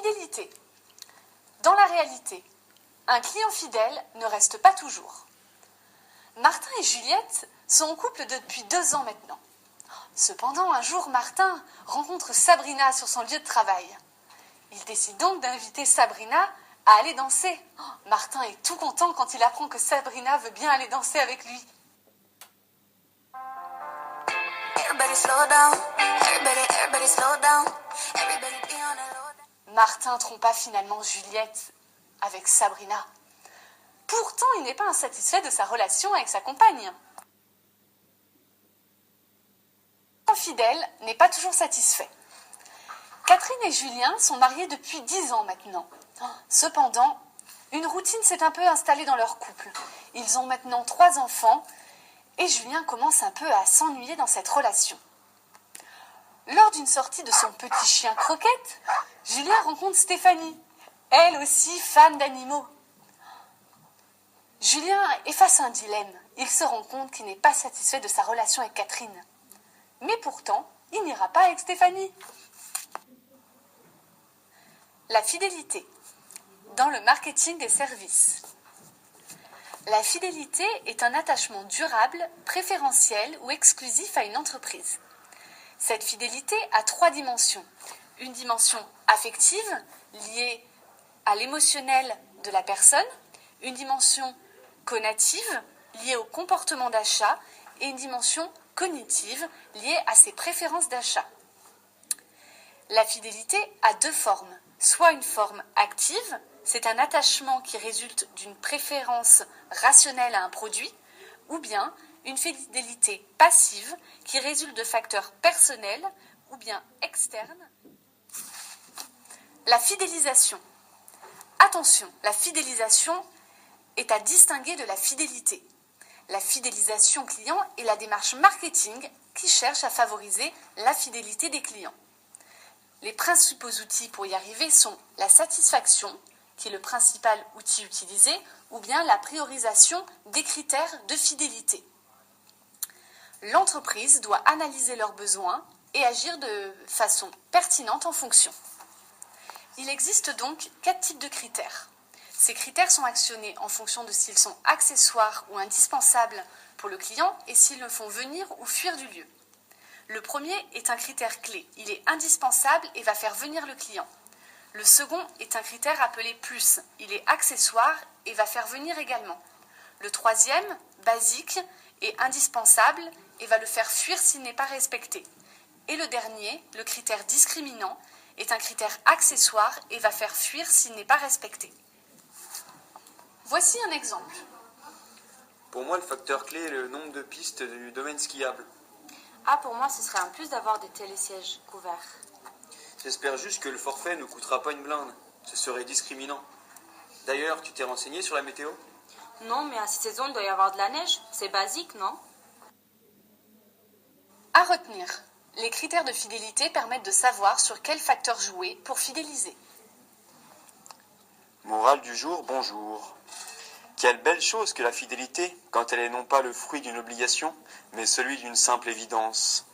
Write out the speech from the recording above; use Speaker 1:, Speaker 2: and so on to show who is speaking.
Speaker 1: fidélité. Dans la réalité, un client fidèle ne reste pas toujours. Martin et Juliette sont en couple depuis 2 ans maintenant. Cependant, un jour, Martin rencontre Sabrina sur son lieu de travail. Il décide donc d'inviter Sabrina à aller danser. Martin est tout content quand il apprend que Sabrina veut bien aller danser avec lui. Martin trompa finalement Juliette avec Sabrina. Pourtant, il n'est pas insatisfait de sa relation avec sa compagne. Un fidèle n'est pas toujours satisfait. Catherine et Julien sont mariés depuis 10 ans maintenant. Cependant, une routine s'est un peu installée dans leur couple. Ils ont maintenant 3 enfants et Julien commence un peu à s'ennuyer dans cette relation. Lors d'une sortie de son petit chien Croquette, Julien rencontre Stéphanie, elle aussi fan d'animaux. Julien est face à un dilemme. Il se rend compte qu'il n'est pas satisfait de sa relation avec Catherine. Mais pourtant, il n'ira pas avec Stéphanie. La fidélité dans le marketing des services. La fidélité est un attachement durable, préférentiel ou exclusif à une entreprise. Cette fidélité a 3 dimensions. Une dimension affective, liée à l'émotionnel de la personne, une dimension conative, liée au comportement d'achat, et une dimension cognitive, liée à ses préférences d'achat. La fidélité a 2 formes. Soit une forme active, c'est un attachement qui résulte d'une préférence rationnelle à un produit, ou bien une fidélité passive qui résulte de facteurs personnels ou bien externes. La fidélisation. Attention, la fidélisation est à distinguer de la fidélité. La fidélisation client est la démarche marketing qui cherche à favoriser la fidélité des clients. Les principaux outils pour y arriver sont la satisfaction, qui est le principal outil utilisé, ou bien la priorisation des critères de fidélité. L'entreprise doit analyser leurs besoins et agir de façon pertinente en fonction. Il existe donc 4 types de critères. Ces critères sont actionnés en fonction de s'ils sont accessoires ou indispensables pour le client et s'ils le font venir ou fuir du lieu. Le premier est un critère clé. Il est indispensable et va faire venir le client. Le second est un critère appelé plus. Il est accessoire et va faire venir également. Le troisième, basique, est indispensable et va le faire fuir s'il n'est pas respecté. Et le dernier, le critère discriminant, est un critère accessoire et va faire fuir s'il n'est pas respecté. Voici un exemple.
Speaker 2: Pour moi, le facteur clé est le nombre de pistes du domaine skiable.
Speaker 3: Ah, pour moi, ce serait un plus d'avoir des télésièges couverts.
Speaker 2: J'espère juste que le forfait ne coûtera pas une blinde. Ce serait discriminant. D'ailleurs, tu t'es renseigné sur la météo ?
Speaker 3: Non, mais à cette saison, il doit y avoir de la neige. C'est basique, non ?
Speaker 1: À retenir, les critères de fidélité permettent de savoir sur quel facteur jouer pour fidéliser.
Speaker 4: Morale du jour, bonjour. Quelle belle chose que la fidélité, quand elle est non pas le fruit d'une obligation, mais celui d'une simple évidence.